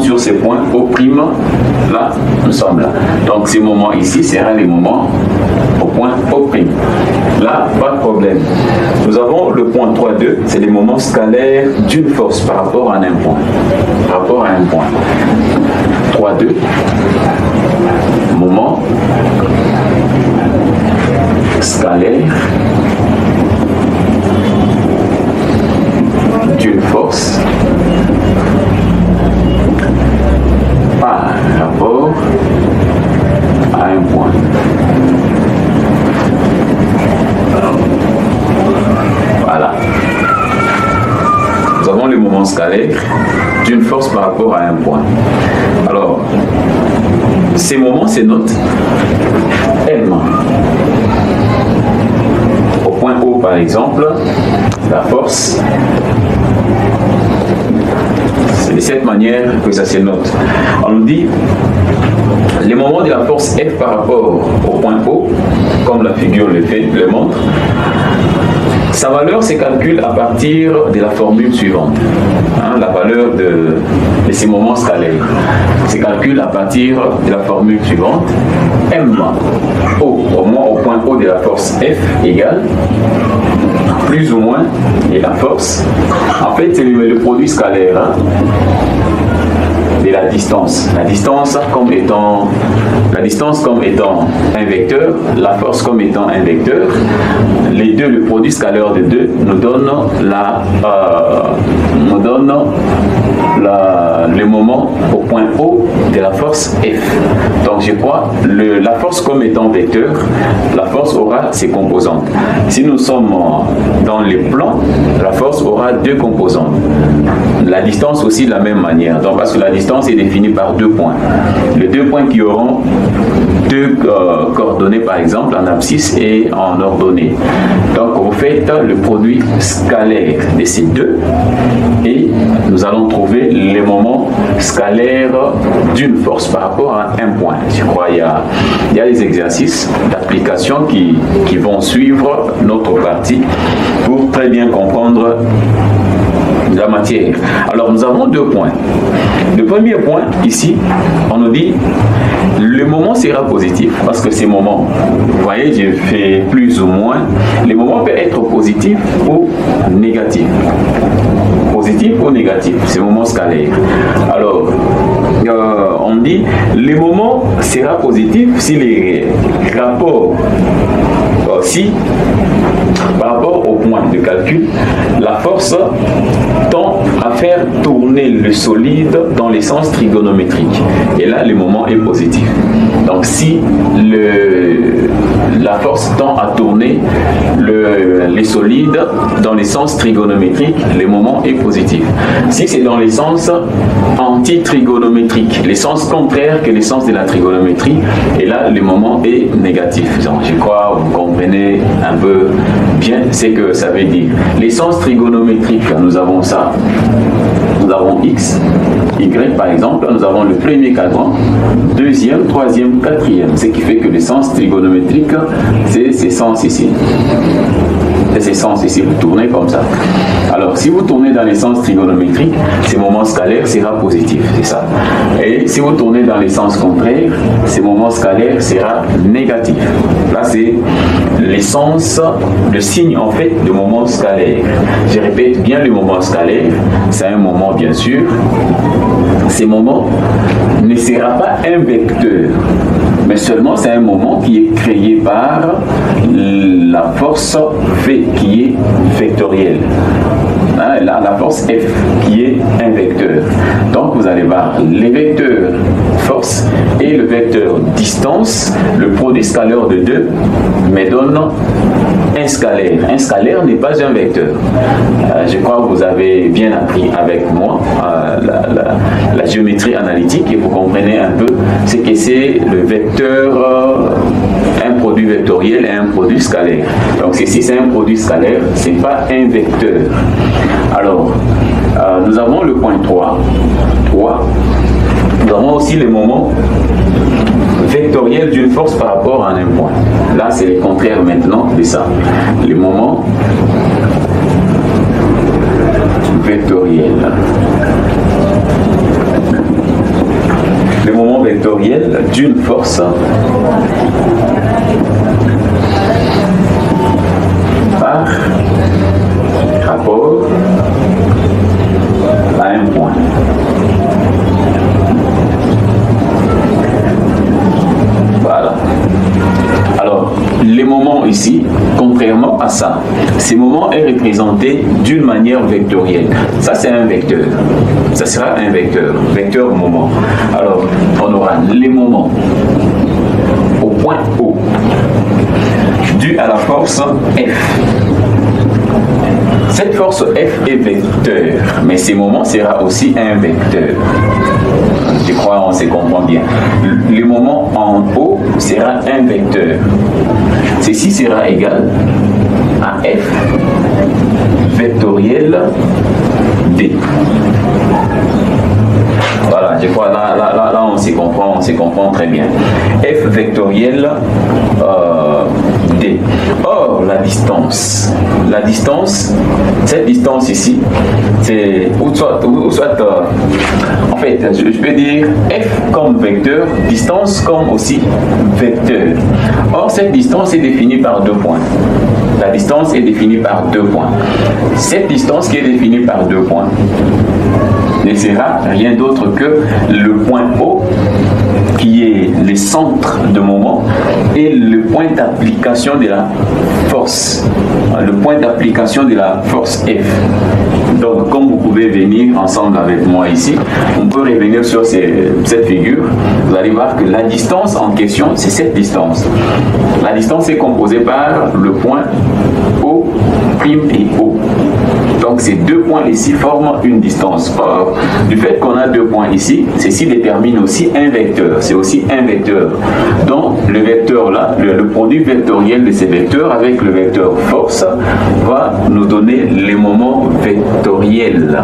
sur ces points O', là, nous sommes là. Donc ces moments ici seront les moments au point O'. Là, pas de problème. Nous avons le point 3,2, c'est les moments scalaires d'une force par rapport à un point. Par rapport à un point. 3,2, moment scalaire d'une force par rapport à un point. Voilà. Nous avons le moment scalaire d'une force par rapport à un point. Alors, ces moments, c'est notre M. Au point O, par exemple, la force, c'est de cette manière que ça se note. On nous dit les moments de la force F par rapport au point O, comme la figure le montre. Sa valeur se calcule à partir de la formule suivante. La valeur de ces moments scalaires se calcule à partir de la formule suivante. M O, au moins au point O de la force F égale plus ou moins et la force. En fait, c'est le produit scalaire de la distance. La distance comme étant un vecteur, la force comme étant un vecteur. Les deux, le produit scalaire de deux nous donne le moment au point O de la force F. Donc je crois la force comme étant vecteur, la force aura ses composantes. Si nous sommes dans les plans, la force aura deux composantes. La distance aussi de la même manière. Donc parce que la distance est définie par deux points. Les deux points qui auront deux coordonnées par exemple en abscisse et en ordonnée. Donc vous faites le produit scalaire de ces deux et nous allons trouver les moments scalaires d'une force par rapport à un point. Je crois qu'il y a des exercices d'application qui vont suivre notre partie pour très bien comprendre la matière. Alors nous avons deux points. Le premier point ici, on nous dit le moment sera positif parce que ces moments, vous voyez, j'ai fait plus ou moins, les moments peuvent être positifs ou négatifs. Positif ou négatif, ces moments scalaires. Alors, on dit le moment sera positif si les rapports, si par rapport au point de calcul, la force tend à faire tourner le solide dans les sens trigonométriques. Et là, le moment est positif. Donc, si la force tend à tourner les solides dans les sens trigonométriques, le moment est positif. Si c'est dans les sens anti-trigonométriques, les sens contraires que les sens de la trigonométrie, et là, le moment est négatif. Donc, je crois que vous comprenez un peu bien ce que ça veut dire. Les sens trigonométriques, nous avons ça. Nous avons X, Y par exemple, nous avons le premier cadran, deuxième, troisième, quatrième, ce qui fait que le sens trigonométrique, c'est ces sens ici. C'est ces sens ici, vous tournez comme ça. Alors, si vous tournez dans les sens trigonométriques, ces moments scalaires sera positif, c'est ça. Et si vous tournez dans les sens contraires, ces moments scalaires sera négatif. Là, c'est l'essence, le signe en fait de moment scalaire. Je répète bien, le moment scalaire, c'est un moment bien sûr. Ces moments ne sera pas un vecteur, mais seulement c'est un moment qui est créé par la force V qui est vectorielle. La force F qui est un vecteur. Donc vous allez voir les vecteurs force et le vecteur distance, le produit scalaire de deux me donne un scalaire. Un scalaire n'est pas un vecteur. Je crois que vous avez bien appris avec moi la géométrie analytique et vous comprenez un peu ce que c'est le vecteur, un produit vectoriel et un produit scalaire. Donc si c'est un produit scalaire, ce n'est pas un vecteur. Alors, nous avons le point 3. Nous avons aussi les moments vectoriels d'une force par rapport à un point. Là, c'est le contraire maintenant de ça. Les moments vectoriels vectoriel d'une force par rapport à un point. Voilà. Alors, les moments ici, contrairement à ça, ces moments est représenté d'une manière vectorielle. Ça, c'est un vecteur. Ça sera un vecteur. Vecteur moment. Alors, on aura les moments au point O, dû à la force F. Cette force F est vecteur, mais ces moments sera aussi un vecteur. Je crois qu'on se comprend bien. Le moment en haut sera un vecteur. Ceci sera égal à F vectoriel D. Voilà, je crois là on se comprend très bien. F vectoriel D. Or, la distance, cette distance ici, c'est en fait, je peux dire F comme vecteur, distance comme aussi vecteur. Or, cette distance est définie par 2 points. La distance est définie par 2 points. Cette distance qui est définie par 2 points ne sera rien d'autre que le point O, qui est le centre de moment, et le point d'application de la force. Le point d'application de la force F. Donc, comme vous pouvez venir ensemble avec moi ici, on peut revenir sur cette figure. Vous allez voir que la distance en question, c'est cette distance. La distance est composée par le point O' et O. Donc ces 2 points ici forment une distance. Or, du fait qu'on a 2 points ici, ceci détermine aussi un vecteur. C'est aussi un vecteur. Donc le vecteur là, le produit vectoriel de ces vecteurs avec le vecteur force va nous donner les moments vectoriels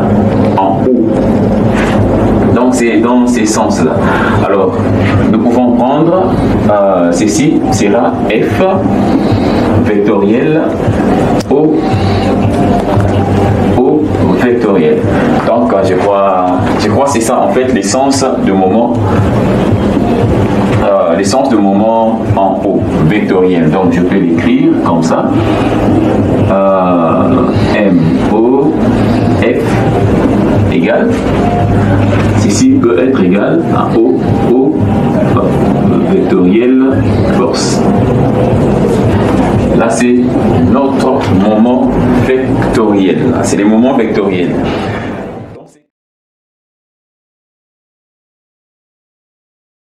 en haut. Donc c'est dans ces sens-là. Alors, nous pouvons prendre ceci sera F vectoriel O vectoriel. Donc je crois que c'est ça en fait l'essence de moment. L'essence de moment en haut vectoriel. Donc je peux l'écrire comme ça. M O F égale. Ceci peut être égal à O vectoriel force. Là, c'est notre moment vectoriel. C'est les moments vectoriels.